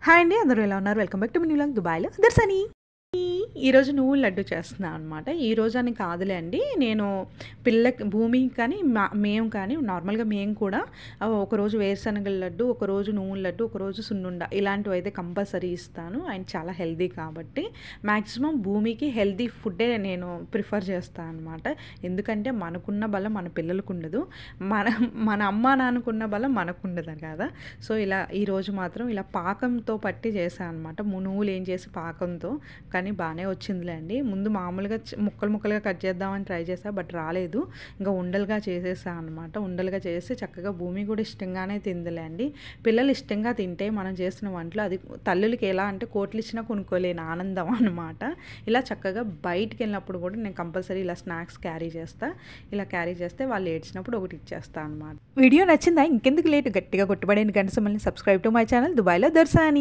Hi అండి, అందరూ ఎలా ఉన్నారు? వెల్కమ్ బ్యాక్ టు మీ న్యూ లాగ్ దుబాయ్లో దర్శని. ఈరోజు నువ్వుల లడ్డు చేస్తున్నాను అనమాట. ఈరోజు అని కాదులే అండి, నేను పిల్లకి భూమి కానీ మేము కానీ నార్మల్గా మేము కూడా ఒకరోజు వేరుశనగల లడ్డు, ఒకరోజు నువ్వుల లడ్డు, ఒకరోజు సున్నుండ ఇలాంటివి అయితే కంపల్సరీ ఇస్తాను. ఆయన చాలా హెల్దీ కాబట్టి మ్యాక్సిమం భూమికి హెల్దీ ఫుడ్డే నేను ప్రిఫర్ చేస్తాను అనమాట. ఎందుకంటే మనకున్న బలం మన పిల్లలకు ఉండదు, మన మన అమ్మ నాన్నకున్న బలం మనకు ఉండదు కదా. సో ఇలా ఈరోజు మాత్రం ఇలా పాకంతో పట్టి చేశాను అనమాట. నువ్వులు ఏం చేసి పాకంతో, కానీ బాగానే వచ్చిందిలే అండి. ముందు మామూలుగా ముక్కలుగా కట్ చేద్దామని ట్రై చేసా, బట్ రాలేదు. ఇంకా ఉండలుగా చేసేసా అనమాట. ఉండలుగా చేసి చక్కగా భూమి కూడా ఇష్టంగానే తిందిలే అండి. పిల్లలు ఇష్టంగా తింటే మనం చేసిన వంటలు అది తల్లులకి ఎలా అంటే కోట్లు ఇచ్చినా కొనుక్కోలేని ఆనందం అనమాట. ఇలా చక్కగా బయటికి వెళ్ళినప్పుడు కూడా నేను కంపల్సరీ ఇలా స్నాక్స్ క్యారీ చేస్తా. ఇలా క్యారీ చేస్తే వాళ్ళు ఏడ్చినప్పుడు ఒకటి ఇచ్చేస్తా అనమాట. వీడియో నచ్చిందా? ఇంకెందుకు లేట్, గట్టిగా కొట్టుబడేని గంట మళ్ళీ సబ్స్క్రైబ్ టు మై ఛానల్ దుబాయ్లో దర్శని.